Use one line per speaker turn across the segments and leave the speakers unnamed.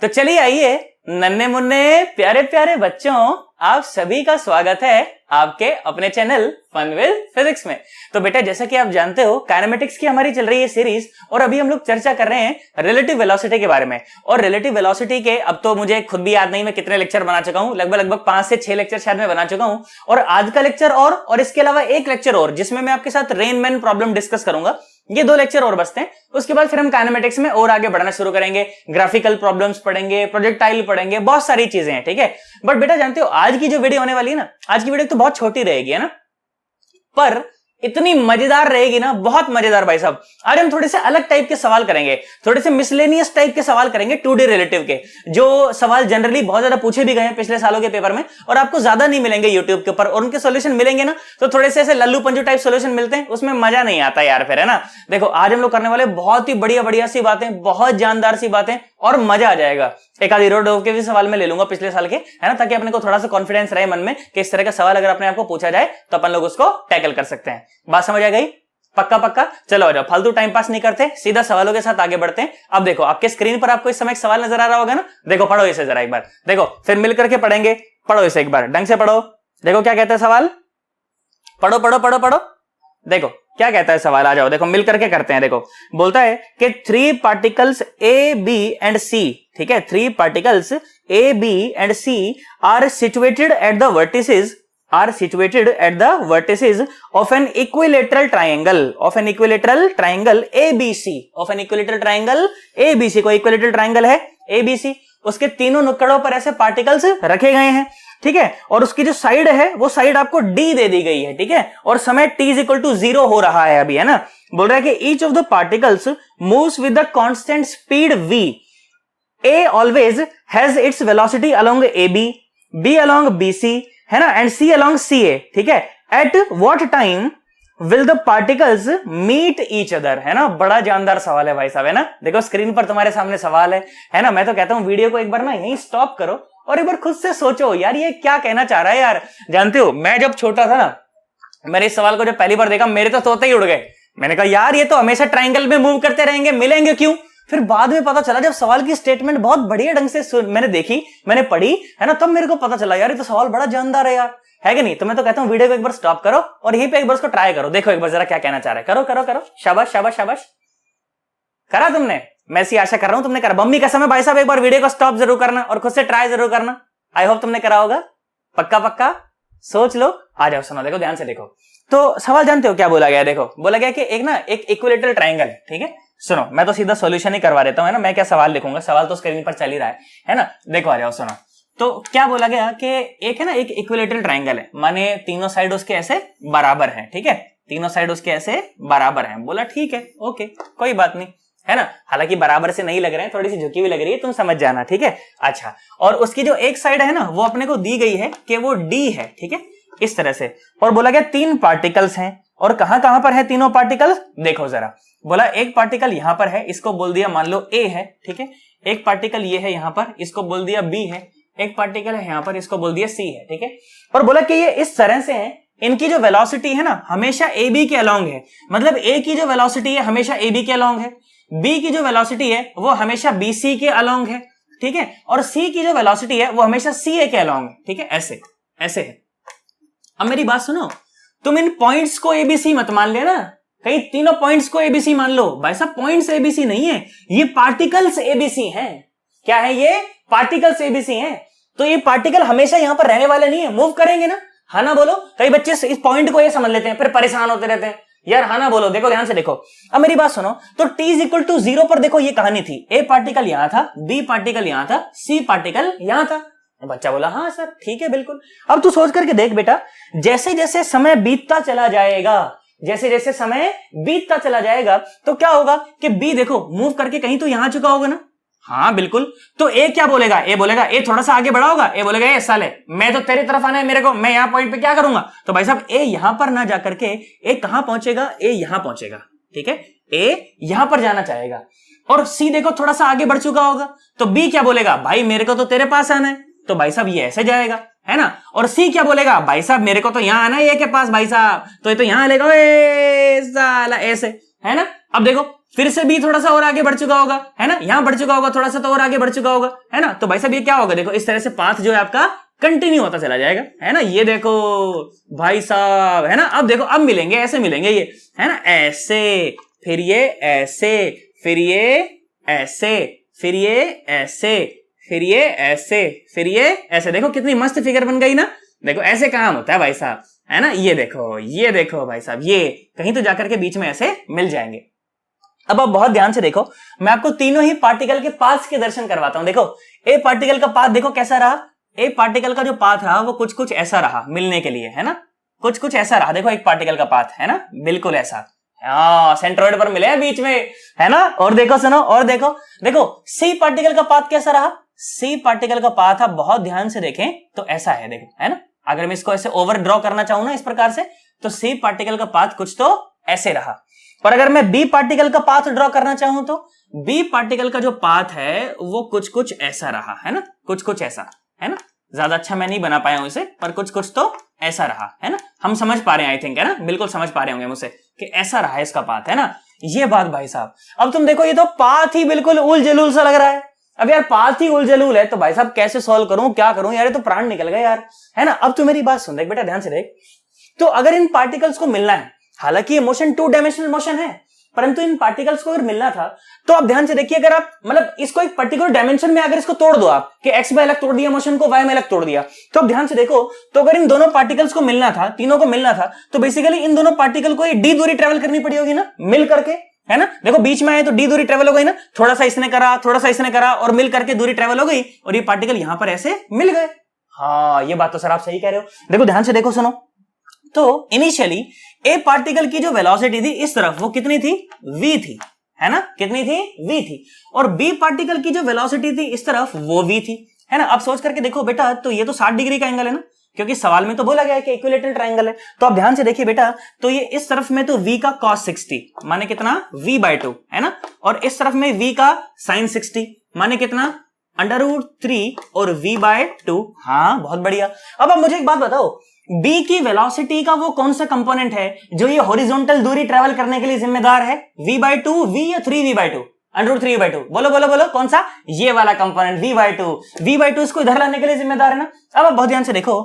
तो चलिए आइए नन्हे मुन्ने प्यारे प्यारे बच्चों, आप सभी का स्वागत है आपके अपने चैनल फन विद फिजिक्स में। तो बेटा जैसा कि आप जानते हो काइनेमेटिक्स की हमारी चल रही है सीरीज और अभी हम लोग चर्चा कर रहे हैं रिलेटिव वेलोसिटी के बारे में। और रिलेटिव वेलोसिटी के अब तो मुझे खुद भी याद नहीं मैं कितने लेक्चर बना चुका हूं, लगभग 5 से 6 लेक्चर शायद मैं बना चुका हूं। और आज का लेक्चर और इसके अलावा एक लेक्चर और जिसमें मैं आपके साथ रेनमैन प्रॉब्लम डिस्कस करूंगा। ये 2 लेक्चर और बचते हैं, उसके बाद फिर हम काइनेमेटिक्स में और आगे बढ़ना शुरू करेंगे। ग्राफिकल प्रॉब्लम्स पढ़ेंगे, प्रोजेक्टाइल पढ़ेंगे, बहुत सारी चीजें हैं, ठीक है। बट बेटा जानते हो आज की जो वीडियो होने वाली है ना, आज की वीडियो तो बहुत छोटी रहेगी, है ना, पर इतनी मजेदार रहेगी ना, बहुत मजेदार भाई साहब। आज हम थोड़े से अलग टाइप के सवाल करेंगे, थोड़े से मिसलेनियस टाइप के सवाल करेंगे 2D रिलेटिव के, जो सवाल जनरली बहुत ज्यादा पूछे भी गए हैं पिछले सालों के पेपर में और आपको ज्यादा नहीं मिलेंगे यूट्यूब के ऊपर। और उनके सॉल्यूशन मिलेंगे ना तो थोड़े से ऐसे लल्लू पंजू टाइप सॉल्यूशन मिलते हैं, उसमें मजा नहीं आता यार फिर, है ना। देखो आज हम लोग करने वाले बहुत ही बढ़िया बढ़िया सी बातें, बहुत जानदार सी बातें और मजा आ जाएगा। एक आधी रोड के भी सवाल में ले लूंगा पिछले साल के, है ना, ताकि अपने को थोड़ा सा कॉन्फिडेंस रहे मन में कि इस तरह का सवाल अगर अपने आपको पूछा जाए तो अपन लोग उसको टैकल कर सकते हैं। बात समझ आ गई? पक्का पक्का। चलो आ जाओ, फालतू टाइम पास नहीं करते, सीधा सवालों के साथ आगे बढ़ते हैं। अब देखो आपके स्क्रीन पर आपको इस समय एक सवाल नजर आ रहा होगा ना, देखो पढ़ो इसे जरा एक बार, देखो फिर मिल करके पढ़ेंगे। पढ़ो इसे एक बार, ढंग से पढ़ो। देखो क्या कहता है सवाल, पढ़ो पढ़ो पढ़ो पढ़ो। देखो क्या कहता है सवाल, आ जाओ देखो मिल करके करते हैं। देखो बोलता है कि 3 particles A B and C, ठीक है, 3 particles A B and C are situated at the vertices of an equilateral triangle ABC, of an equilateral triangle ABC। कोई इक्विलेटरल ट्राइंगल है ABC, उसके तीनों नुक्कड़ों पर ऐसे पार्टिकल्स रखे गए हैं, ठीक है। और उसकी जो साइड है वो साइड आपको D दे दी गई है, ठीक है। और समय t = 0 हो रहा है अभी, है ना। बोल रहा है कि each of the particles moves with the constant speed v, A always has its velocity along AB, B along BC, है ना, एंड C along CA, ठीक है। At what time will the particles meet each other, है ना। बड़ा जानदार सवाल है भाई साहब, है ना। देखो स्क्रीन पर तुम्हारे सामने सवाल है ना। मैं तो कहता हूं वीडियो को एक बार ना यहीं स्टॉप करो और एक बार खुद से सोचो यार ये क्या कहना चाह रहा है यार। जानते हो मैं जब छोटा था ना, मैंने इस सवाल को जब पहली बार देखा मेरे तो तोते ही उड़ गए। मैंने कहा यार ये तो हमेशा ट्राइंगल में मूव करते रहेंगे, मिलेंगे क्यों। फिर बाद में पता चला जब सवाल की स्टेटमेंट बहुत बढ़िया ढंग से मैंने देखी, मैंने पढ़ी, है ना, तब मेरे को पता चला यार ये तो सवाल बड़ा जानदार है यार, है कि नहीं। तो मैं तो कहता हूं वीडियो को एक बार स्टॉप करो और यहीं पे एक बार उसको ट्राई करो, देखो एक बार जरा क्या कहना चाह रहा है। करो करो करो, शाबाश शाबाश शाबाश, करा तुमने। मैं ऐसी आशा कर रहा हूं तुमने करा। मम्मी कसम है भाई साहब एक बार वीडियो को स्टॉप जरूर करना और खुद से ट्राई जरूर करना। आई होप तुमने करा होगा, पक्का पक्का। सोच लो, आ जाओ सुनो, देखो ध्यान से देखो। तो सवाल जानते हो क्या बोला गया, देखो बोला गया कि एक इक्विलेटरल ट्राइंगल है, ठीक है। सुनो मैं तो सीधा सॉल्यूशन ही करवा देता हूं, है ना। मैं क्या सवाल लिखूंगा, सवाल तो स्क्रीन पर चल ही रहा है ना। देखो आ जाओ सुनो। तो क्या बोला गया कि एक है ना एक इक्विलेटरल ट्राइंगल है, माने तीनों साइड उसके ऐसे बराबर है, ठीक है, तीनों साइड उसके ऐसे बराबर है। बोला ठीक है, ओके कोई बात नहीं, है ना। हालांकि बराबर से नहीं लग रहे हैं, थोड़ी सी झुकी हुई लग रही है, तुम समझ जाना, ठीक है। अच्छा, और उसकी जो एक साइड है ना वो अपने को दी गई है कि वो D है, ठीक है, इस तरह से। और बोला गया 3 पार्टिकल्स हैं और कहां पर है तीनों पार्टिकल्स, देखो जरा। बोला एक पार्टिकल यहां पर है, इसको बोल दिया मान लो A है, ठीक है। एक पार्टिकल ये है यहां पर, इसको बोल दिया B है। एक पार्टिकल है यहां पर, इसको बोल दिया C है, ठीक है। और बोला कि ये इस तरह से है, इनकी जो वेलोसिटी है ना हमेशा AB के अलोंग है। मतलब A की जो वेलोसिटी है हमेशा AB के अलोंग है, B की जो वेलोसिटी है वो हमेशा BC के अलोंग है, ठीक है। और C की जो वेलोसिटी है वो हमेशा CA के अलोंग है, ठीक है। ऐसे ऐसे है। अब मेरी बात सुनो, तुम इन पॉइंट्स को ABC मत मान लेना, कहीं तीनों पॉइंट्स को ABC मान लो। भाई साहब पॉइंट्स ABC नहीं है, ये पार्टिकल्स ABC हैं। क्या है ये? पार्टिकल्स ABC हैं। तो ये पार्टिकल हमेशा यहां पर रहने वाले नहीं है, मूव करेंगे ना, हाँ ना बोलो। कई बच्चे इस पॉइंट को ये समझ लेते हैं, फिर परेशान होते रहते हैं यार, हाँ ना बोलो। देखो ध्यान से देखो, अब मेरी बात सुनो। तो t = 0 पर देखो ये कहानी थी, A पार्टिकल यहां था, B पार्टिकल यहां था, C पार्टिकल यहां था। बच्चा बोला हाँ सर ठीक है बिल्कुल। अब तू सोच करके देख बेटा, जैसे जैसे समय बीतता चला जाएगा, जैसे जैसे समय बीतता चला जाएगा तो क्या होगा कि B देखो मूव करके कहीं तो यहां चुका होगा ना, हाँ बिल्कुल। तो A क्या बोलेगा, A बोलेगा, A थोड़ा सा आगे बढ़ा होगा, A बोलेगा ए साले मैं तो तेरी तरफ आना है मेरे को, मैं यहां पॉइंट पे क्या करूंगा। तो भाई साहब A यहां पर ना जाकर के A कहां पहुंचेगा, A यहां पहुंचेगा, ठीक है। A यहां पर जाना चाहेगा और C देखो थोड़ा सा आगे बढ़ चुका होगा। तो B क्या बोलेगा, भाई मेरे को तो तेरे पास आना है, तो भाई साहब ये ऐसे जाएगा, है ना। और C क्या बोलेगा, भाई साहब मेरे को तो यहां आना है ये के पास भाई साहब, तो ये तो यहां लेगा साला ऐसे, है ना। अब देखो फिर से बी थोड़ा सा और आगे बढ़ चुका होगा, है ना, यहां बढ़ चुका होगा, थोड़ा सा तो और आगे बढ़ चुका होगा, है ना। तो भाई साहब ये क्या होगा, देखो इस तरह से पाथ जो है आपका कंटिन्यू होता चला जाएगा, है ना। ये देखो भाई साहब, है ना, अब देखो अब मिलेंगे, ऐसे मिलेंगे ये, है ना, ऐसे, फिर ये ऐसे, फिर ये ऐसे, फिर ये ऐसे, फिर ये ऐसे, फिर ये ऐसे। देखो कितनी मस्त फिगर बन गई ना। देखो ऐसे काम होता है भाई साहब, है ना। ये देखो भाई साहब, ये कहीं तो जाकर के बीच में ऐसे मिल जाएंगे। अब आप बहुत ध्यान से देखो, मैं आपको तीनों ही पार्टिकल के पाथ्स के दर्शन करवाता हूं। देखो ए पार्टिकल का पाथ देखो कैसा रहा, ए पार्टिकल का जो पाथ रहा वो कुछ कुछ ऐसा रहा मिलने के लिए, है ना, कुछ कुछ ऐसा रहा। देखो एक पार्टिकल का पाथ, है ना, बिल्कुल ऐसा, सेंट्रोइड पर मिले हैं बीच में, है ना। और देखो सुनो, और देखो, देखो सी पार्टिकल का पाथ कैसा रहा, सी पार्टिकल का पाथ आप बहुत ध्यान से देखें तो ऐसा है, देखो, है ना। अगर मैं इसको ऐसे ओवर ड्रॉ करना चाहूं ना इस प्रकार से, तो सी पार्टिकल का पाथ कुछ तो ऐसे रहा। और अगर मैं बी पार्टिकल का पाथ ड्रॉ करना चाहूं तो बी पार्टिकल का जो पाथ है वो कुछ कुछ ऐसा रहा, है ना, कुछ कुछ ऐसा, है ना। ज्यादा अच्छा मैं नहीं बना पाया हूं इसे, पर कुछ कुछ तो ऐसा रहा, है ना। हम समझ पा रहे हैं, आई थिंक, है ना, बिल्कुल समझ पा रहे होंगे मुझसे कि ऐसा रहा है इसका पाथ, है ना। ये बात भाई साहब, अब तुम देखो ये तो पाथ ही बिल्कुल उल जलूल सा लग रहा है। अब यार पाथ ही उल जलूल है तो भाई साहब कैसे सॉल्व करूं, क्या करूं यार, ये तो प्राण निकल गए यार, है ना। अब तू मेरी बात सुन, देख बेटा ध्यान से देख, तो अगर इन पार्टिकल्स को मिलना है, हालांकि ये मोशन 2 डायमेंशनल मोशन है, परंतु इन पार्टिकल्स को अगर मिलना था तो आप ध्यान से देखिए, अगर आप मतलब इसको एक पर्टिकुलर डायमेंशन में अगर इसको तोड़ दो आप, कि एक्स में अलग तोड़ दिया मोशन को, वाई में अलग तोड़ दिया, तो आप ध्यान से देखो, तो अगर इन दोनों पार्टिकल्स को मिलना था, तीनों को मिलना था, तो बेसिकली इन दोनों पार्टिकल को ये डी दूरी ट्रेवल करनी पड़ी होगी ना, मिल करके, है ना। देखो बीच में आए तो डी दूरी ट्रेवल हो गई ना, थोड़ा सा इसने करा, थोड़ा सा इसने करा, और मिल करके दूरी ट्रेवल हो गई, और ये पार्टिकल यहां पर ऐसे मिल गए। हाँ ये बात तो सर आप सही कह रहे हो। देखो ध्यान से देखो, सुनो, तो इनिशियली ए पार्टिकल की जो वेलोसिटी थी इस तरफ वो कितनी थी, v थी, है ना, कितनी थी, v थी। और बी पार्टिकल की जो वेलोसिटी थी इस तरफ वो v थी, है ना। अब सोच करके देखो बेटा, तो ये तो 60 डिग्री का एंगल है ना, क्योंकि सवाल में तो बोला गया है कि इक्विलेटरल ट्रायंगल है। तो आप ध्यान से देखिए बेटा, तो ये इस तरफ में तो v का cos 60 माने कितना, v/2, है ना, और इस तरफ में v का sin 60 माने कितना, √3 और v/2। हाँ बहुत बढ़िया। अब आप मुझे एक बात बताओ, B की वेलोसिटी का वो कौन सा कंपोनेंट है जो ये हॉरिजॉन्टल दूरी ट्रैवल करने के लिए जिम्मेदार है, v/2, v या 3v/2, √3v/2, बोलो बोलो बोलो कौन सा, ये वाला कंपोनेंट v/2 इसको इधर लाने के लिए जिम्मेदार है ना। अब आप बहुत ध्यान से देखो,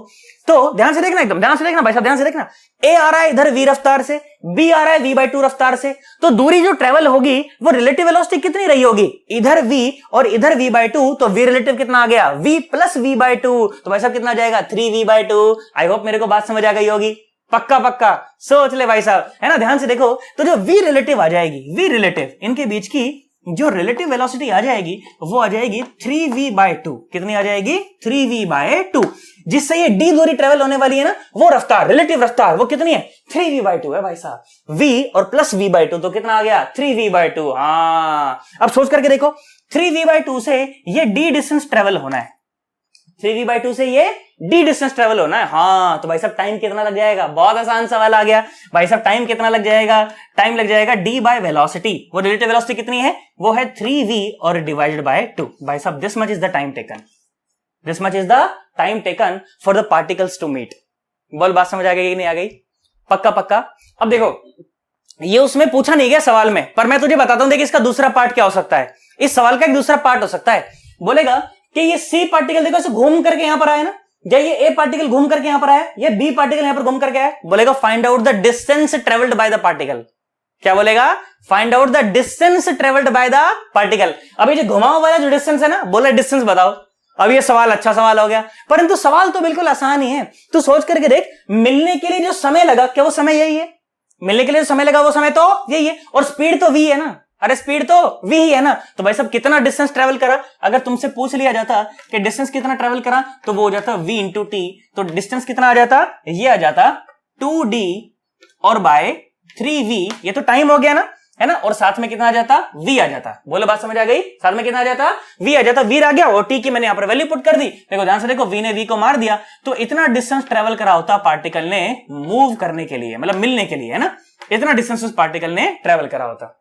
तो ध्यान से देखना, एकदम ध्यान से देखना भाई साहब, ध्यान से देखना, a आ रहा है इधर v रफ्तार से, b आ रहा है v/2 रफ्तार से, तो दूरी जो ट्रेवल होगी वो रिलेटिव वेलोसिटी कितनी रही होगी, इधर v और इधर v/2, तो v रिलेटिव कितना आ गया, v प्लस v/2, तो भाई साहब कितना जाएगा, 3v/2। आई होप मेरे को बात समझ आ गई होगी, पक्का पक्का सोच ले भाई साहब, है ना। ध्यान से देखो, तो जो v रिलेटिव आ जाएगी, v रिलेटिव, इनके बीच की जो रिलेटिव वेलोसिटी आ जाएगी वो आ जाएगी 3v/2, कितनी आ जाएगी, 3v/2, जिससे ये d दूरी ट्रेवल होने वाली है ना, वो रफ्तार, रिलेटिव रफ्तार वो कितनी है, 3v/2 है भाई साहब। v और प्लस v/2 तो कितना आ गया, 3v/2। हाँ अब सोच करके देखो, 3v/2 से ये d डिस्टेंस ट्रेवल होना है, 3v/2 से ये d डिस्टेंस ट्रेवल होना है। हाँ तो भाई साहब टाइम कितना लग जाएगा, बहुत आसान सवाल आ गया भाई साहब, टाइम कितना लग जाएगा, टाइम लग जाएगा d बाय वेलोसिटी, वो रिलेटिव वेलोसिटी कितनी है, वो है 3v और डिवाइडेड बाय 2। भाई साहब this much is the time taken, this much is the time taken for the particles to meet. बोल बात समझ आ गई कि नहीं आ गई, पक्का पक्का। अब देखो ये उसमें पूछा नहीं गया सवाल में, पर मैं तुझे बताता हूं, देखिए इसका दूसरा पार्ट क्या हो सकता है, इस सवाल का एक दूसरा पार्ट हो सकता है, बोलेगा कि ये सी पार्टिकल देखो ऐसे घूम करके यहां पर आया ना, या ये ए पार्टिकल घूम करके यहां पर आया, ये बी पार्टिकल यहां पर घूम करके आया, बोलेगा find out the distance travelled by the particle. क्या बोलेगा, find out the distance travelled by the particle. अभी जो घुमाव वाला जो डिस्टेंस है ना, बोला डिस्टेंस बताओ। अब ये सवाल अच्छा सवाल हो गया, परंतु सवाल तो बिल्कुल आसान ही है। तू सोच करके देख, मिलने के लिए जो समय लगा क्या वो समय यही है, मिलने के लिए जो समय लगा वो समय तो यही है, और स्पीड तो v है ना, अरे स्पीड तो v ही है ना। तो भाई साहब कितना डिस्टेंस ट्रेवल करा, अगर तुमसे पूछ लिया जाता कि डिस्टेंस कितना ट्रेवल करा, तो वो हो जाता v इंटू टी, तो डिस्टेंस कितना आ जाता, ये आ जाता 2d और बाय 3v, ये तो टाइम हो गया ना, है ना, और साथ में कितना आ जाता, v आ जाता। बोलो बात समझ आ गई, साथ में कितना आ जाता, v आ जाता, v आ गया, और t की मैंने यहां पर वैल्यू पुट कर दी। देखो ध्यान से देखो, v ने v को मार दिया, तो इतना डिस्टेंस ट्रेवल करा होता पार्टिकल ने मूव करने के लिए, मतलब मिलने के लिए, है ना, इतना डिस्टेंस उस पार्टिकल ने ट्रेवल करा होता।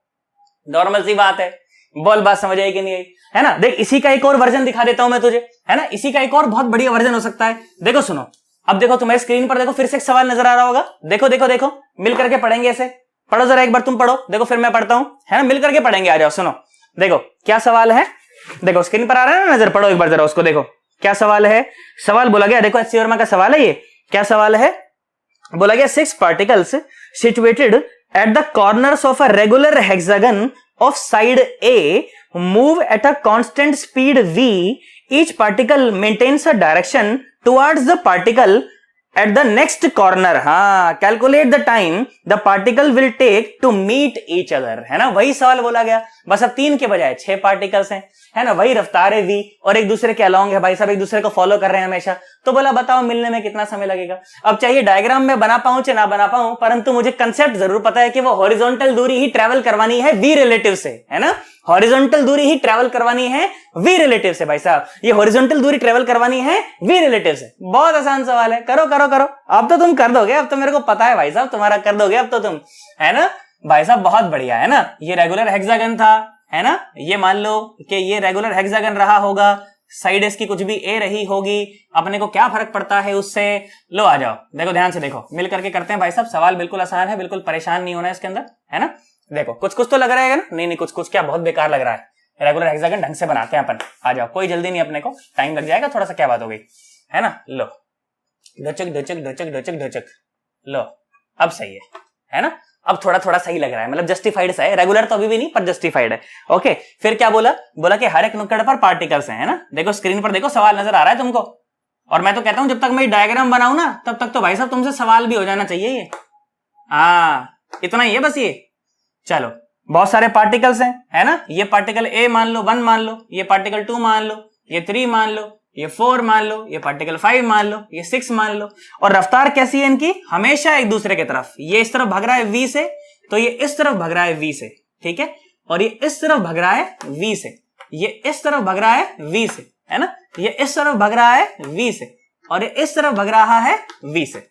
नॉर्मल सी बात है, बोल बात समझ आई कि नहीं आई, है ना। देख इसी का एक और वर्जन दिखा देता हूं मैं तुझे, है ना, इसी का एक और बहुत बढ़िया वर्जन हो सकता है। देखो सुनो, अब देखो तुम्हारे स्क्रीन पर देखो फिर से एक सवाल नजर आ रहा होगा, देखो देखो देखो, मिल करके पढ़ेंगे ऐसे, पढ़ो जरा एक बार, तुम पढ़ो, देखो फिर मैं पढ़ता हूं, है ना, मिल करके पढ़ेंगे। आ जाओ, सुनो, देखो क्या सवाल है, देखो स्क्रीन पर आ रहा है ना, नजर, पढ़ो एक बार जरा उसको, देखो क्या सवाल है। सवाल बोला गया, देखो एच.सी. वर्मा का सवाल है ये। क्या सवाल है, बोला गया 6 particles situated at the corners of a regular hexagon of side A move at a constant speed v, each particle maintains a direction towards the particle at the next corner। हाँ, calculate the time the particle will take to meet each other, है ना, वही सवाल बोला गया, बस अब 3 के बजाय 6 पार्टिकल्स हैं, है ना, वही रफ्तार है v और एक दूसरे के अलॉन्ग है, भाई साहब एक दूसरे को फॉलो कर रहे हैं हमेशा। तो बोला बताओ मिलने में कितना समय लगेगा। अब चाहिए डायग्राम में बना पाऊं चाहे ना बना पाऊं, परंतु मुझे कंसेप्ट जरूर पता है कि वो हॉरिजॉन्टल दूरी ही ट्रेवल करवानी है v रिलेटिव से, है ना, हॉरिजॉन्टल दूरी ही ट्रेवल करवानी है v रिलेटिव से। भाई साहब ये हॉरिजॉन्टल दूरी ट्रेवल करवानी है v रिलेटिव से। बहुत आसान सवाल है, करो करो करो, अब तो तुम कर दोगे, अब तो मेरे को पता है भाई साहब तुम्हारा कर दोगे अब तो तुम, है ना भाई साहब, बहुत बढ़िया, है ना। ये रेगुलर हेक्सागन था, है ना, ये मान लो कि ये रेगुलर हेक्सागन रहा होगा, साइड इसकी कुछ भी ए रही होगी, अपने को क्या फर्क पड़ता है उससे। लो आ जाओ, देखो ध्यान से देखो, मिल करके करते हैं भाई साहब, सवाल बिल्कुल आसान है, बिल्कुल परेशान नहीं होना है इसके अंदर, है ना। देखो कुछ कुछ तो लग रहा है ना, नहीं नहीं कुछ कुछ क्या, बहुत बेकार लग रहा है। रेगुलर हेक्सागन ढंग से बनाते हैं अपन, आ जाओ, कोई जल्दी नहीं, अपने को टाइम लग जाएगा थोड़ा सा, क्या बात हो गई, है ना। लो ढचक ढचक ढचक ढचक ढचक, लो अब सही है ना, अब थोड़ा थोड़ा सही लग रहा है, मतलब जस्टिफाइड सा है, रेगुलर तो अभी भी नहीं पर जस्टिफाइड है। ओके, फिर क्या बोला, बोला कि हर एक नुक्कड़ पर पार्टिकल्स हैं, है ना। देखो स्क्रीन पर देखो, सवाल नजर आ रहा है तुमको, और मैं तो कहता हूं जब तक मैं डायग्राम बनाऊं ना तब तक तो भाई साहब तुमसे सवाल भी हो जाना चाहिए ये। इतना ही है बस ये। चलो बहुत सारे पार्टिकल्स हैं, है ना, ये पार्टिकल ए मान लो, 1 मान लो, ये पार्टिकल 2 मान लो, ये 3 मान लो, ये 4 मान लो, ये पार्टिकल 5 मान लो, ये 6 मान लो। और रफ्तार कैसी है इनकी, हमेशा एक दूसरे की तरफ, ये इस तरफ भाग रहा है v से, तो ये इस तरफ भाग रहा है v से, ठीक है, और ये इस तरफ भाग रहा है v से, ये इस तरफ भाग रहा है v से, है ना, ये इस तरफ भाग रहा है v से, और ये इस तरफ भाग रहा है v से।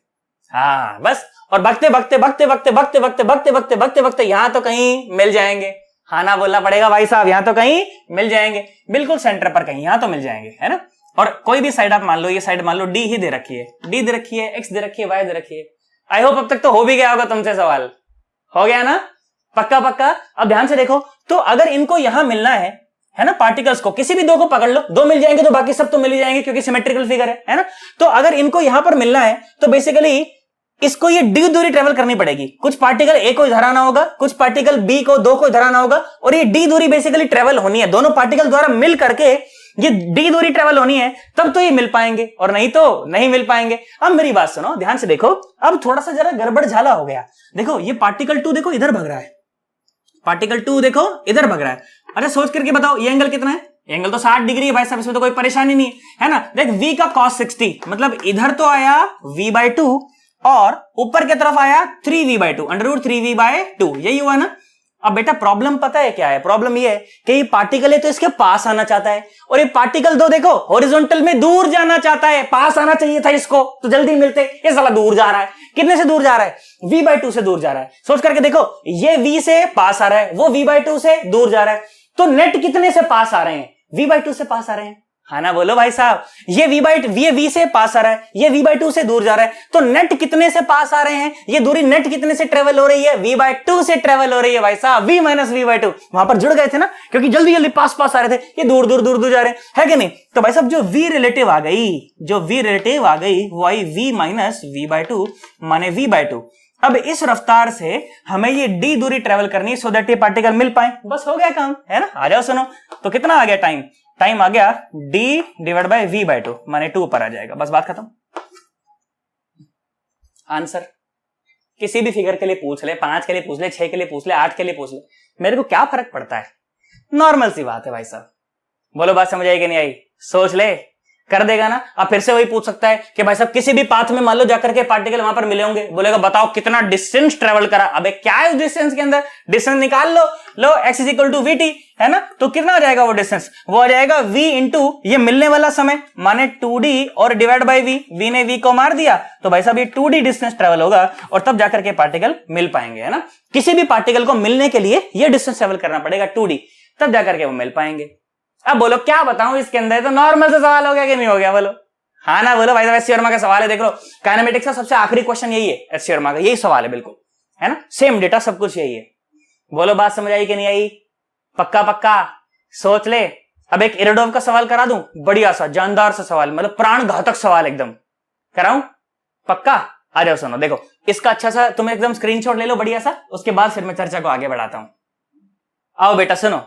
हाँ बस, और भगते भगते भगते भगते भगते भगते भगते भगते भगते भगते यहां तो कहीं मिल जाएंगे। हाँ ना बोलना पड़ेगा भाई साहब, यहां तो कहीं मिल जाएंगे, बिल्कुल सेंटर पर कहीं, यहां तो मिल जाएंगे, है ना। और कोई भी साइड आप मान लो, ये साइड मान लो डी ही दे रखी है, डी दे रखी है, एक्स दे रखी है, वाई दे रखी है। आई होप अब तक तो हो भी गया होगा तुमसे सवाल, हो गया ना, पक्का पक्का। अब ध्यान से देखो, तो अगर इनको यहां मिलना है ना, पार्टिकल्स को किसी भी दो को पकड़ लो, 2 मिल जाएंगे तो बाकी सब तो मिल ही जाएंगे क्योंकि सिमेट्रिकल फिगर है ना। तो अगर इनको यहां पर मिलना है तो बेसिकली इसको ये डी दूरी ट्रेवल करनी पड़ेगी, कुछ पार्टिकल ए को इधर आना होगा, कुछ पार्टिकल बी को 2 को इधर आना होगा, और ये डी दूरी बेसिकली ट्रेवल होनी है, दोनों पार्टिकल द्वारा मिल करके ये डी दूरी ट्रेवल होनी है, तब तो ये मिल पाएंगे, और नहीं तो नहीं मिल पाएंगे। अब मेरी बात सुनो ध्यान से देखो, अब थोड़ा सा जरा गड़बड़ झाला हो गया। देखो ये पार्टिकल 2 देखो इधर भग रहा है, पार्टिकल 2 देखो इधर भग रहा है। अरे सोच करके बताओ ये एंगल कितना है, एंगल तो 60 डिग्री है भाई साहब, इसमें तो कोई परेशानी नहीं है ना। देख v का cos 60, मतलब इधर तो आया v/2 और ऊपर की तरफ आया 3v/2, √3v/2, यही हुआ ना। अब बेटा प्रॉब्लम पता है क्या है, प्रॉब्लम ये है कि ये पार्टिकल है तो इसके पास आना चाहता है, और ये पार्टिकल 2 देखो हॉरिजॉन्टल में दूर जाना चाहता है, पास आना चाहिए था इसको तो जल्दी मिलते, ये साला दूर जा रहा है। कितने से दूर जा रहा है, v/2 से दूर जा रहा है। सोच करके देखो, ये v से पास आ रहा है, वो v/2 से दूर जा रहा है, तो नेट कितने से पास आ रहे हैं, v/2 से पास आ रहे हैं, हाँ ना बोलो भाई साहब। ये v से पास आ रहा है, ये v/2 से दूर जा रहा है, तो नेट कितने से पास आ रहे हैं, ये दूरी नेट कितने से ट्रेवल हो रही है, v/2 से ट्रेवल हो रही है भाई साहब, v - v/2। वहां पर जुड़ गए थे ना, क्योंकि जल्दी जल्दी पास पास आ रहे थे, ये दूर दूर दूर दूर जा रहे हैं, है कि नहीं। तो भाई साहब जो v रिलेटिव आ गई, जो v रिलेटिव आ गई वो आई v - v/2 माने v/2। अब इस रफ्तार से हमें ये d दूरी ट्रेवल करनी है सो दैट ये पार्टिकल मिल पाए, बस हो गया काम, है ना। आ जाओ सुनो, तो कितना आ गया टाइम, टाइम आ गया d / v/2 माने 2 पर आ जाएगा, बस बात खत्म। आंसर किसी भी फिगर के लिए पूछ ले, 5 के लिए पूछ ले, 6 के लिए पूछ ले, 8 के लिए पूछ ले, मेरे को क्या फर्क पड़ता है, नॉर्मल सी बात है भाई साहब। बोलो बात समझ आई कि नहीं आई, सोच ले, कर देगा ना। अब फिर से वही पूछ सकता है कि भाई साहब किसी भी पाथ में मान लो जाकर के पार्टिकल वहां पर मिले होंगे, बोलेगा बताओ कितना डिस्टेंस ट्रेवल करा। अबे क्या है उस डिस्टेंस के अंदर, डिस्टेंस निकाल लो, लो x = vt, है ना। तो कितना आ जाएगा वो डिस्टेंस, वो आ जाएगा v इंटू ये मिलने वाला समय माने 2d और डिवाइड बाई v ने v को मार दिया, तो भाई साहब ये 2d डिस्टेंस ट्रेवल होगा, और तब जाकर के पार्टिकल मिल पाएंगे, है ना। किसी भी पार्टिकल को मिलने के लिए ये डिस्टेंस ट्रेवल करना पड़ेगा 2d, तब जाकर के वो मिल पाएंगे। अब बोलो क्या बताऊं इसके अंदर, तो नॉर्मल से सवाल हो गया कि नहीं हो गया, बोलो हाँ ना बोलो भाई साहब। एच.सी. वर्मा का सवाल है, देख लो काइनेमेटिक्स का सबसे आखिरी क्वेश्चन यही है, एच.सी. वर्मा का यही सवाल है बिल्कुल, है ना, सेम डेटा सब कुछ यही है। बोलो बात समझ आई कि नहीं आई? पक्का पक्का सोच ले। अब एक इरेडोव का सवाल करा दूं, बढ़िया सा जानदार सा सवाल, मतलब प्राण घातक सवाल एकदम कराऊं? पक्का? आ जाओ सुनो, देखो इसका अच्छा सा तुम एकदम स्क्रीनशॉट ले लो बढ़िया सा, उसके बाद फिर मैं चर्चा को आगे बढ़ाता हूं। आओ बेटा सुनो,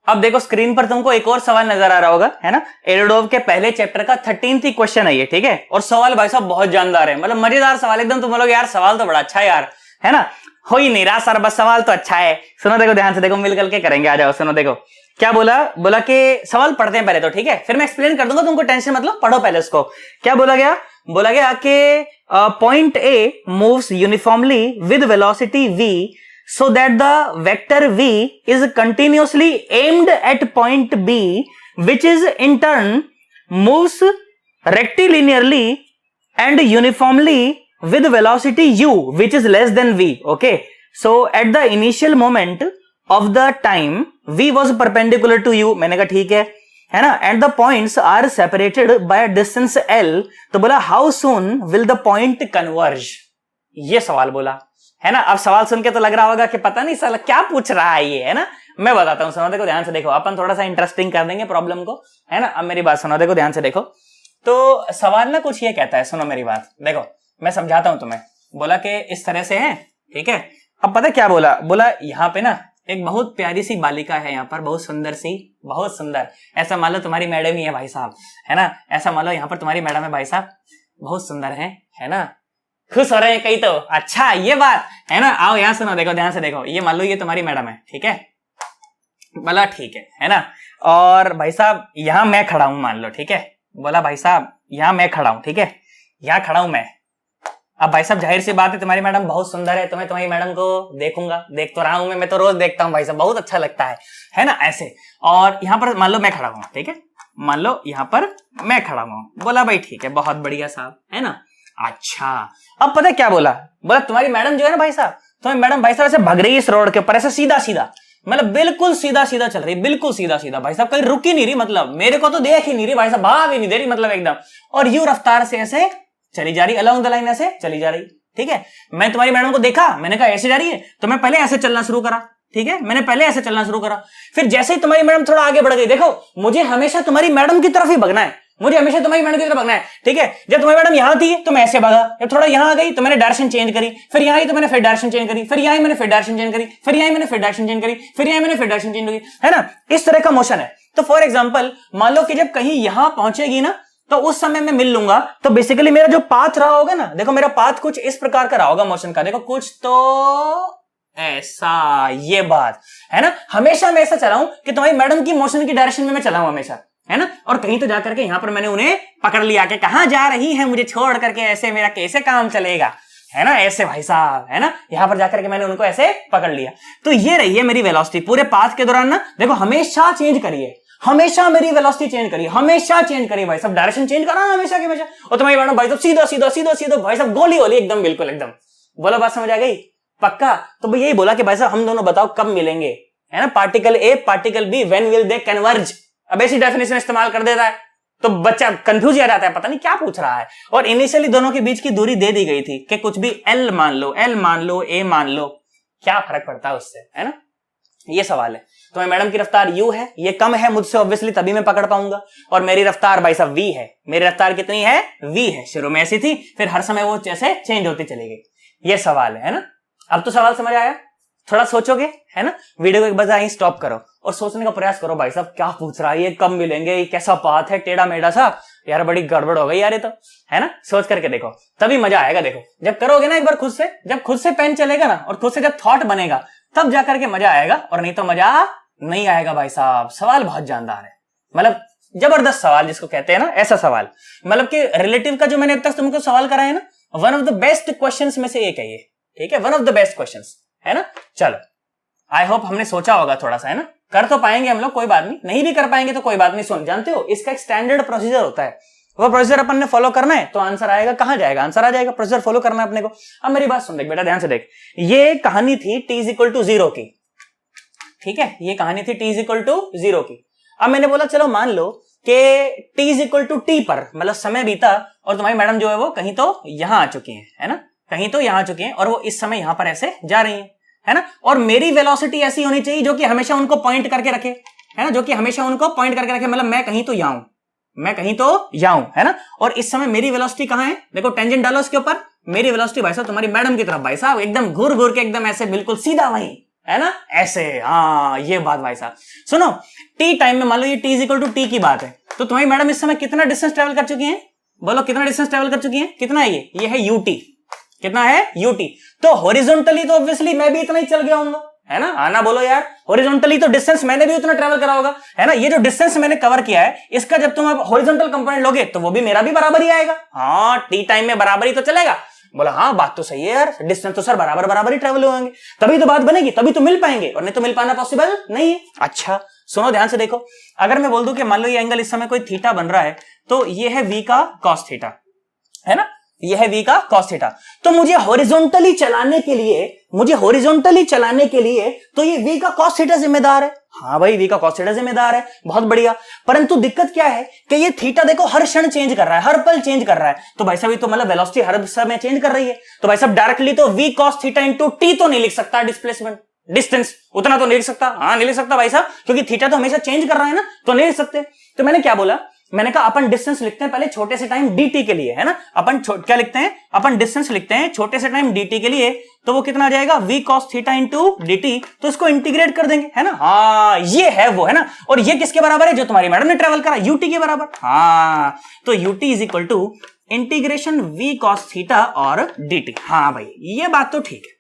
अब देखो स्क्रीन पर तुमको एक और सवाल नजर आ रहा होगा, है ना, इरेडोव के पहले चैप्टर का 13th क्वेश्चन है ये, ठीक है। और सवाल भाई साहब बहुत जानदार है, मतलब मजेदार सवाल एकदम। तुम बोलोगे यार सवाल तो बड़ा अच्छा है यार, है ना, हो ही नहीं रहा सर, बस सवाल तो अच्छा है। सुनो देखो ध्यान से, देखो मिलकर के करेंगे, आ जाओ सुनो। देखो क्या बोला, बोला कि सवाल पढ़ते हैं पहले तो, ठीक है, फिर मैं एक्सप्लेन कर दूंगा, तुमको टेंशन मतलब, पढ़ो पहले उसको। क्या बोला गया? बोला गया कि point A moves uniformly with velocity v so that the vector v is continuously aimed at point b, which is in turn moves rectilinearly and uniformly with velocity u, which is less than v. Okay, so at the initial moment of the time v was perpendicular to u. मैंने कहा ठीक है ना, and the points are separated by a distance l. तो बोला how soon will the point converge? ये सवाल बोला, है ना। अब सवाल सुन के तो लग रहा होगा कि पता नहीं साला क्या पूछ रहा है ये, है ना। मैं बताता हूं, सुनो देखो ध्यान से, देखो अपन थोड़ा सा इंटरेस्टिंग कर देंगे प्रॉब्लम को, है ना। अब मेरी बात सुनो, देखो ध्यान से देखो। तो सवाल ना कुछ ये कहता है, सुनो मेरी बात, देखो मैं समझाता हूं तुम्हें। बोला कि इस तरह से है, ठीक है। अब पता क्या बोला, बोला यहाँ पे ना एक बहुत प्यारी सी बालिका है, यहाँ पर बहुत सुंदर सी, बहुत सुंदर। ऐसा मान लो तुम्हारी मैडम ही है भाई साहब, है ना। ऐसा मान लो यहाँ पर तुम्हारी मैडम है भाई साहब, बहुत सुंदर है ना। खुश हो रहे हैं कई तो, अच्छा ये बात है ना। आओ यहाँ सुनो, देखो ध्यान से देखो, ये मान लो ये तुम्हारी मैडम है, ठीक है। बोला ठीक है ना। और भाई साहब यहाँ मैं खड़ा हूं मान लो, ठीक है। बोला भाई साहब यहाँ मैं खड़ा हूं, ठीक है, यहाँ खड़ा हूं मैं। अब भाई साहब जाहिर सी बात है तुम्हारी मैडम बहुत सुंदर है, तो मैं तुम्हारी मैडम को देखूंगा, देख तो रहा हूं मैं तो रोज देखता हूँ भाई साहब, बहुत अच्छा लगता है ना ऐसे। और यहाँ पर मान लो मैं खड़ा हूं, ठीक है, मान लो यहाँ पर मैं खड़ा हूं। बोला भाई ठीक है, बहुत बढ़िया साहब, है ना। अच्छा अब पता है क्या बोला, बोला तुम्हारी मैडम जो है ना भाई साहब, तुम्हारी मैडम भाई साहब ऐसे भग रही है इस रोड के ऊपर, ऐसे सीधा सीधा, मतलब बिल्कुल सीधा सीधा चल रही, बिल्कुल सीधा सीधा भाई साहब, कहीं रुक ही नहीं रही, मतलब मेरे को तो देख ही नहीं रही भाई साहब, भाग ही नहीं दे रही, मतलब एकदम। और यूं रफ्तार से ऐसे चली जा रही, अलोंग द लाइन ऐसे चली जा रही, ठीक है। मैं तुम्हारी मैडम को देखा, मैंने कहा ऐसे जा रही है, तो मैं पहले ऐसे चलना शुरू करा, ठीक है, मैंने पहले ऐसे चलना शुरू करा। फिर जैसे ही तुम्हारी मैडम थोड़ा आगे बढ़ गई, देखो मुझे हमेशा तुम्हारी मैडम की तरफ ही भगना है, मुझे हमेशा तुम्हारी मैडम की तरफ भगना है, ठीक है। जब तुम्हारी मैडम यहां थी तो मैं ऐसे भागा, जब थोड़ा यहां आ गई तो मैंने डायरेक्शन चेंज करी, फिर यहां आई तो मैंने फिर डायरेक्शन चेंज करी, फिर यहां मैंने फिर डायरेक्शन चेंज करी, फिर यहां मैंने फिर डायरेक्शन चेंज करी, फिर यहां मैंने फिर डायरेक्शन चेंज करी, है ना। इस तरह का मोशन है। तो फॉर एग्जांपल मान लो कि जब कहीं यहां पहुंचेगी ना, तो उस समय मैं मिल लूंगा, तो बेसिकली मेरा जो पाथ रहा होगा ना, देखो मेरा पाथ कुछ इस प्रकार का रहा होगा मोशन का, देखो कुछ तो ऐसा, ये बात है ना। हमेशा मैं ऐसा चला हूं कि तुम्हारी मैडम की मोशन की डायरेक्शन में मैं चला हूं हमेशा, है ना। और कहीं तो जाकर के यहां पर मैंने उन्हें पकड़ लिया कि कहां जा रही है मुझे छोड़ करके, ऐसे मेरा कैसे काम चलेगा, है ना, ऐसे भाई साहब, है ना। यहां पर जाकर के मैंने उनको ऐसे पकड़ लिया। तो ये रही है मेरी वेलोसिटी पूरे पाथ के दौरान ना, देखो हमेशा चेंज करिए, हमेशा मेरी वेलोसिटी चेंज करिए, हमेशा चेंज करिए भाई साहब, डायरेक्शन चेंज करा हमेशा के हमेशा। और तुम्हारी मैडम भाई साहब सीधा सीधा सीधा सीधा भाई साहब, गोली गोली एकदम, बिल्कुल एकदम। बोलो बात समझ आ गई? पक्का? तो यही बोला कि भाई साहब हम दोनों बताओ कब मिलेंगे, है ना, particle A particle B, when will they converge. अब ऐसी डेफिनेशन इस्तेमाल कर देता है तो बच्चा कंफ्यूज हो जाता है, पता नहीं क्या पूछ रहा है। और इनिशियली दोनों के बीच की दूरी दे दी गई थी कि कुछ भी एल मान लो, एल मान लो, ए मान लो, क्या फर्क पड़ता है उससे, है ना। ये सवाल है। तो मैडम की रफ्तार यू है, ये कम है मुझसे ऑब्वियसली, तभी मैं पकड़ पाऊंगा। और मेरी रफ्तार भाई साहब वी है, मेरी रफ्तार कितनी है? वी है। शुरू में ऐसी थी, फिर हर समय वो जैसे चेंज होती चली गई। ये सवाल है ना। अब तो सवाल समझ आया? थोड़ा सोचोगे, है ना। वीडियो को एक बार यहीं स्टॉप करो और सोचने का प्रयास करो, भाई साहब क्या पूछ रहा है ये, कब मिलेंगे, ये कैसा पाथ है, टेढ़ा मेढ़ा सा, यार बड़ी गड़बड़ हो गई यार ये तो, है ना। सोच करके देखो, तभी मजा आएगा। देखो जब करोगे ना एक बार खुद से, जब खुद से पेन चलेगा ना और खुद से जब थॉट बनेगा, तब जाकर के मजा आएगा, और नहीं तो मजा नहीं आएगा भाई साहब। सवाल बहुत जानदार है, मतलब जबरदस्त सवाल जिसको कहते हैं ना, ऐसा सवाल, मतलब कि रिलेटिव का जो मैंने अब तक तुमको सवाल कराया ना, one of the best questions में से एक है ये, ठीक है, one of the best questions, है ना। चलो आई होप हमने सोचा होगा थोड़ा सा, है ना। कर तो पाएंगे हम लोग, कोई बात नहीं, नहीं भी कर पाएंगे तो कोई बात नहीं। सुन, जानते हो इसका एक स्टैंडर्ड प्रोसीजर होता है, वो प्रोसीजर अपन ने फॉलो करना है तो आंसर आएगा। कहां जाएगा? आंसर आ जाएगा। प्रोसीजर फॉलो करना है अपने को। अब मेरी बात सुन देख बेटा, ध्यान से देख। ये कहानी थी t=0 की, ठीक है, ये कहानी थी t=0 की। अब मैंने बोला चलो मान लो कि t=t पर, मतलब समय बीता और तुम्हारी मैडम जो है वो कहीं तो यहां आ चुकी है ना, कहीं तो यहां चुकी हैं और वो इस समय यहां पर ऐसे जा रही हैं, है ना। और मेरी वेलोसिटी ऐसी होनी चाहिए जो कि हमेशा उनको पॉइंट करके रखे, है ना, जो कि हमेशा उनको पॉइंट करके रखे, मतलब मैं कहीं तो जाऊं, मैं कहीं तो जाऊं, है ना। और इस समय मेरी वेलोसिटी कहां है, देखो टेंजेंट डालो इसके ऊपर, मेरी वेलोसिटी भाई साहब तुम्हारी मैडम की तरफ भाई साहब, एकदम घूर घूर के एकदम ऐसे बिल्कुल सीधा वहीं, है ना, ऐसे। हाँ ये बात भाई साहब सुनो, टी टाइम में मान लो ये T is equal to T की बात है, तो तुम्हारी मैडम इस समय कितना डिस्टेंस ट्रेवल कर चुकी है, बोलो कितना डिस्टेंस ट्रेवल कर चुकी है, कितना है ये है यूटी, कितना है यूटी। तो हॉरिजॉन्टली तो ऑब्वियसली मैं भी इतना ही चल गया हूंगा, है ना, आना बोलो यार, हॉरिजॉन्टली तो डिस्टेंस मैंने भी उतना ट्रेवल करा होगा, है ना। ये जो डिस्टेंस मैंने कवर किया है इसका जब तुम हॉरिजॉन्टल कंपोनेंट लोगे तो वो भी मेरा भी बराबर ही आएगा। हाँ टी टाइम में बराबर ही तो चलेगा। बोला हाँ बात तो सही है यार, डिस्टेंस तो सर बराबर बराबर ही ट्रेवल होंगे, तभी तो बात बनेगी, तभी तो मिल पाएंगे, और नहीं तो मिल पाना पॉसिबल नहीं है। अच्छा सुनो ध्यान से देखो, अगर मैं बोल दूं कि मान लो ये एंगल इस समय कोई थीटा बन रहा है, तो ये है v का cos थीटा, है ना, ये है v का cos थीटा। तो मुझे हॉरिजॉन्टली चलाने के लिए तो ये v का cos थीटा जिम्मेदार है। हाँ भाई v का cos थीटा जिम्मेदार है, बहुत बढ़िया। परंतु दिक्कत क्या है कि ये थीटा देखो हर क्षण चेंज कर रहा है, हर पल चेंज कर रहा है, तो भाई साहब ये तो मतलब वेलोसिटी हर समय चेंज कर रही है, तो भाई साहब डायरेक्टली तो v cos theta into T तो नहीं लिख सकता, डिस्प्लेसमेंट डिस्टेंस उतना तो नहीं लिख सकता। हाँ नहीं लिख सकता भाई साहब, क्योंकि थीटा तो हमेशा चेंज कर रहा है ना, तो नहीं लिख सकते। तो मैंने क्या बोला, मैंने कहा अपन डिस्टेंस लिखते हैं पहले छोटे से टाइम dt के लिए, है ना, अपन क्या लिखते हैं, अपन डिस्टेंस लिखते हैं छोटे से टाइम dt के लिए, तो वो कितना आ जाएगा v cos theta into dt, तो इसको इंटीग्रेट कर देंगे, है ना। हाँ ये है वो, है ना, और ये किसके बराबर है, जो तुम्हारी मैडम ने ट्रेवल करा, ut के बराबर। हाँ तो ut is equal to integration v cos theta और dt। हाँ भाई ये बात तो ठीक है,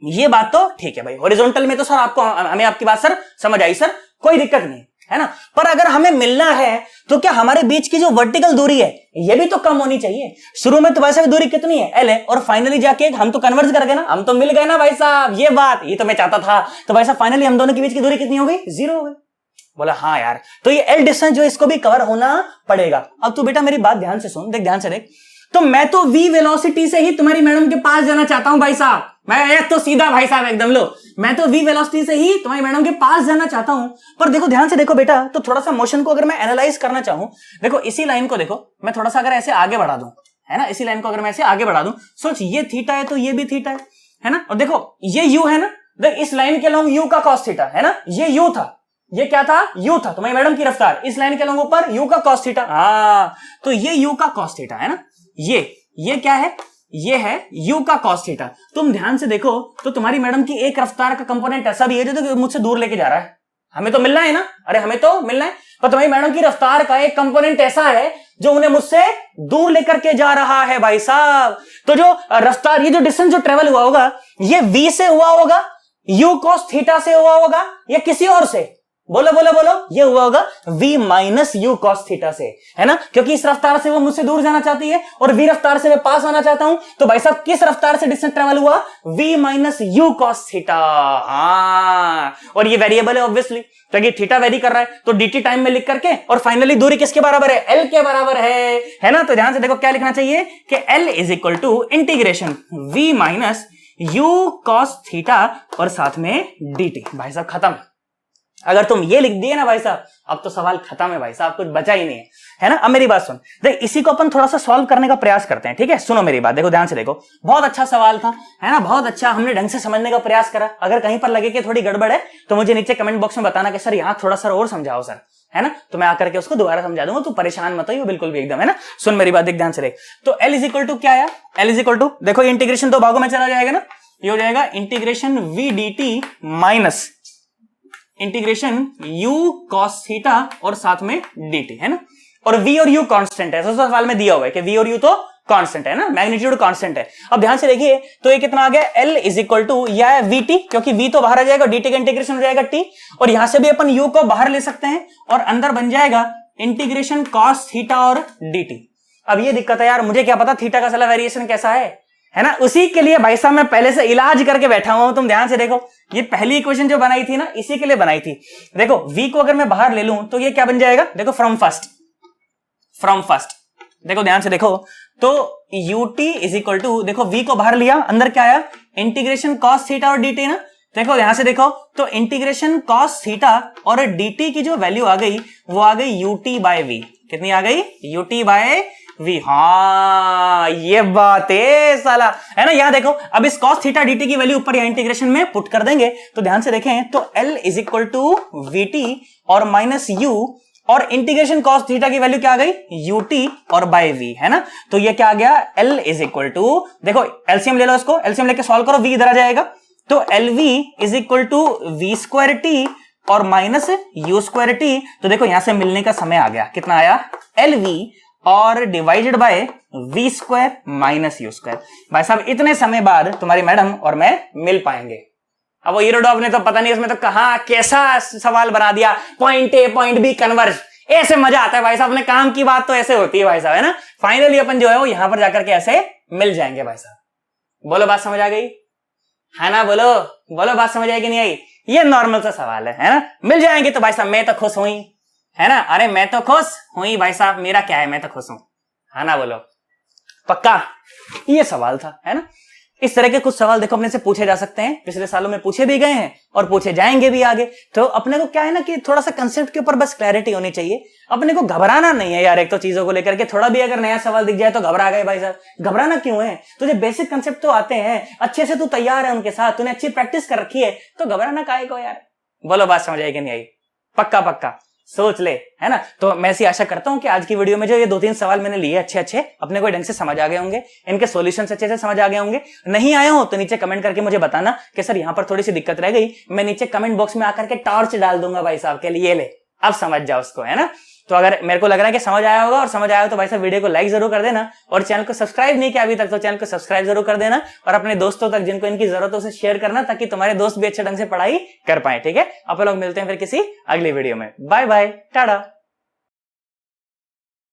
ये बात तो ठीक है भाई, हॉरिजॉन्टल में तो सर आपको हमें आपकी बात सर समझ आई सर, कोई दिक्कत नहीं, है ना। पर अगर हमें मिलना है तो क्या हमारे बीच की जो वर्टिकल दूरी है ये भी तो कम होनी चाहिए। शुरू में तो वैसे भी दूरी कितनी है, एल है, और फाइनली जाके हम तो कन्वर्ज कर गए ना, हम तो मिल गए ना भाई साहब, ये बात ये तो मैं चाहता था। तो भाई साहब फाइनली हम दोनों के बीच की दूरी कितनी हो गई, 0 हो गई। बोला हाँ यार, तो ये एल डिस्टेंस जो इसको भी कवर होना पड़ेगा। अब तू बेटा मेरी बात ध्यान से सुन, देख ध्यान से देख, तो मैं तो v वेलोसिटी से ही तुम्हारी मैडम के पास जाना चाहता हूं भाई साहब, मैं एक तो सीधा भाई साहब एकदम लो, मैं तो v वेलोसिटी से ही तुम्हारी मैडम के पास जाना चाहता हूं। पर देखो ध्यान से देखो बेटा, तो थोड़ा सा मोशन को अगर मैं एनालाइज करना चाहूं, देखो इसी लाइन को देखो मैं थोड़ा सा अगर ऐसे आगे बढ़ा दूं, है ना, इसी लाइन को अगर मैं ऐसे आगे बढ़ा दूं, सोच ये थीटा है तो ये भी थीटा है ना, और देखो ये u है ना, देख इस लाइन के अलोंग u का cos थीटा, है ना, ये u था, ये क्या था, u था तुम्हारी मैडम की रफ्तार, इस लाइन के अलोंग ऊपर u का cos थीटा। हाँ तो ये u का cos थीटा, है ना, ये क्या है, ये है u का cos थीटा। तुम ध्यान से देखो तो तुम्हारी मैडम की एक रफ्तार का कंपोनेंट ऐसा भी है जो मुझसे दूर लेके जा रहा है, हमें तो मिलना है ना, अरे हमें तो मिलना है, पर तुम्हारी मैडम की रफ्तार का एक कंपोनेंट ऐसा है जो उन्हें मुझसे दूर लेकर के जा रहा है भाई साहब। तो जो रफ्तार, ये जो डिस्टेंस जो ट्रेवल हुआ होगा, ये v से हुआ होगा, u cos थीटा से हुआ होगा, या किसी और से, बोलो बोलो बोलो, ये हुआ होगा v minus u cos theta से, है ना, क्योंकि इस रफ्तार से वो मुझसे दूर जाना चाहती है और v रफ्तार से मैं पास आना चाहता हूं, तो भाई साहब किस रफ्तार से डिस्टेंस ट्रेवल हुआ, v minus u cos theta. हाँ और ये वेरिएबल है ऑब्वियसली, क्योंकि थीटा वेरी कर रहा है, तो dt टाइम में लिख करके, और फाइनली दूरी किसके बराबर है, l के बराबर है ना। तो ध्यान से देखो क्या लिखना चाहिए कि l is equal to integration v minus u cos theta और साथ में dt। भाई साहब खत्म, अगर तुम ये लिख दिए ना भाई साहब, अब तो सवाल खत्म है भाई साहब, कुछ बचा ही नहीं है, है ना। अब मेरी बात सुन, देख इसी को अपन थोड़ा सा सॉल्व करने का प्रयास करते हैं, ठीक है। सुनो मेरी बात, देखो ध्यान से देखो, बहुत अच्छा सवाल था, है ना, बहुत अच्छा, हमने ढंग से समझने का प्रयास करा। अगर कहीं पर लगे कि थोड़ी गड़बड़ है तो मुझे नीचे कमेंट बॉक्स में बताना कि सर यहाँ थोड़ा सा और समझाओ सर, है ना, तो मैं आकर के उसको दोबारा समझा दूंगा, तू परेशान मत हो बिल्कुल भी एकदम, है ना। सुन मेरी बात, देख ध्यान से देख, तो एल इज इक्वल टू क्या आया, एल इज इक्वल टू देखो इंटीग्रेशन दो भागों में चला जाएगा ना, ये हो जाएगा integration v dt minus integration u cos theta और साथ में dt, है ना, और v और u कांस्टेंट है, सवाल में दिया हुआ है कि v और u तो कांस्टेंट है ना, मैग्नीट्यूड कांस्टेंट है। अब ध्यान से देखिए, तो ये कितना आ गया, l इज इक्वल टू यह है vt, क्योंकि v तो बाहर आ जाएगा, dt का इंटीग्रेशन हो जाएगा t, और यहां से भी अपन u को बाहर ले सकते हैं और अंदर बन जाएगा इंटीग्रेशन cos थीटा और dt। अब ये दिक्कत है यार, मुझे क्या पता थीटा का साला वेरिएशन कैसा है ना, उसी के लिए भाई साहब मैं पहले से इलाज करके बैठा हुआ हूं। तुम ध्यान से देखो, ये पहली इक्वेशन जो बनाई थी ना, इसी के लिए बनाई थी। देखो v को अगर मैं बाहर ले लूं तो ये क्या बन जाएगा, देखो फ्रॉम फर्स्ट, देखो ध्यान से देखो, तो ut इज इक्वल टू, देखो v को बाहर लिया, अंदर क्या आया, इंटीग्रेशन cos थीटा और dt ना। देखो ध्यान से देखो, तो इंटीग्रेशन cos थीटा और dt की जो वैल्यू आ गई वो आ गई ut बाय v, कितनी आ गई, ut बाय v। हाँ ये बात है साला, है ना। यहां देखो, अब इस cos थीटा dt की वैल्यू ऊपर यहां इंटीग्रेशन में पुट कर देंगे तो ध्यान से देखें तो L is equal to VT और माइनस u, और इंटीग्रेशन cos थीटा की वैल्यू क्या आ गई ut और बाय v, है ना। तो ये क्या आ गया L इज इक्वल टू, देखो एलसीएम ले लो, इसको एलसीएम लेके सॉल्व करो, v इधर आ जाएगा तो LV is equal to v square t और माइनस u स्क्वायर t। तो देखो यहां से मिलने का समय आ गया, कितना आया LV और divided by v square minus u square. भाई साहब इतने समय बाद तुम्हारी मैडम और मैं मिल पाएंगे। अब वो ईरोडॉव ने तो पता नहीं उसमें तो कहा कैसा सवाल बना दिया, point A point B converge, ऐसे मजा आता है भाई साहब। अपने काम की बात तो ऐसे होती है भाई साहब, है ना। फाइनली अपन जो है वो यहां पर जाकर के ऐसे मिल जाएंगे भाई साहब। बोलो बात समझ आ गई, है ना। बोलो बोलो बात समझ आई कि नहीं आई। ये नॉर्मल सा सवाल है ना। मिल जाएंगे तो भाई साहब मैं तो खुश हुई, है ना। अरे मैं तो खुश हुई भाई साहब, मेरा क्या है, मैं तो खुश हूं, है ना। बोलो पक्का, ये सवाल था, है ना। इस तरह के कुछ सवाल देखो अपने से पूछे जा सकते हैं, पिछले सालों में पूछे भी गए हैं और पूछे जाएंगे भी आगे। तो अपने को क्या है ना कि थोड़ा सा कंसेप्ट के ऊपर बस क्लैरिटी होनी चाहिए, अपने को घबराना नहीं है यार। एक तो चीजों को लेकर के थोड़ा भी अगर नया सवाल दिख जाए तो घबरा गए भाई साहब। घबराना क्यों है, तुझे बेसिक कंसेप्ट तो आते हैं, अच्छे से तू तैयार है उनके साथ, तूने अच्छी प्रैक्टिस कर रखी है, तो घबराना काहे को यार। बोलो बात समझ आई कि नहीं आई। पक्का पक्का सोच ले, है ना। तो मैं ऐसी आशा करता हूं कि आज की वीडियो में जो ये 2-3 सवाल मैंने लिए अच्छे अच्छे अपने को ढंग से समझ आ गए होंगे, इनके सॉल्यूशंस अच्छे से समझ आ गए होंगे। नहीं आए हो तो नीचे कमेंट करके मुझे बताना कि सर यहां पर थोड़ी सी दिक्कत रह गई, मैं नीचे कमेंट बॉक्स में आकर के टॉर्च डाल दूंगा भाई साहब के लिए, ले अब समझ जाओ उसको, है ना। तो अगर मेरे को लग रहा है कि समझ आया होगा, और समझ आया हो तो भाई साहब वीडियो को लाइक जरूर कर देना, और चैनल को सब्सक्राइब नहीं किया अभी तक तो चैनल को सब्सक्राइब जरूर कर देना, और अपने दोस्तों तक जिनको इनकी जरूरत है उसे शेयर करना, ताकि तुम्हारे दोस्त भी अच्छे ढंग से पढ़ाई कर पाए। ठीक है, आप लोग मिलते हैं फिर किसी अगली वीडियो में। Bye bye, Tata.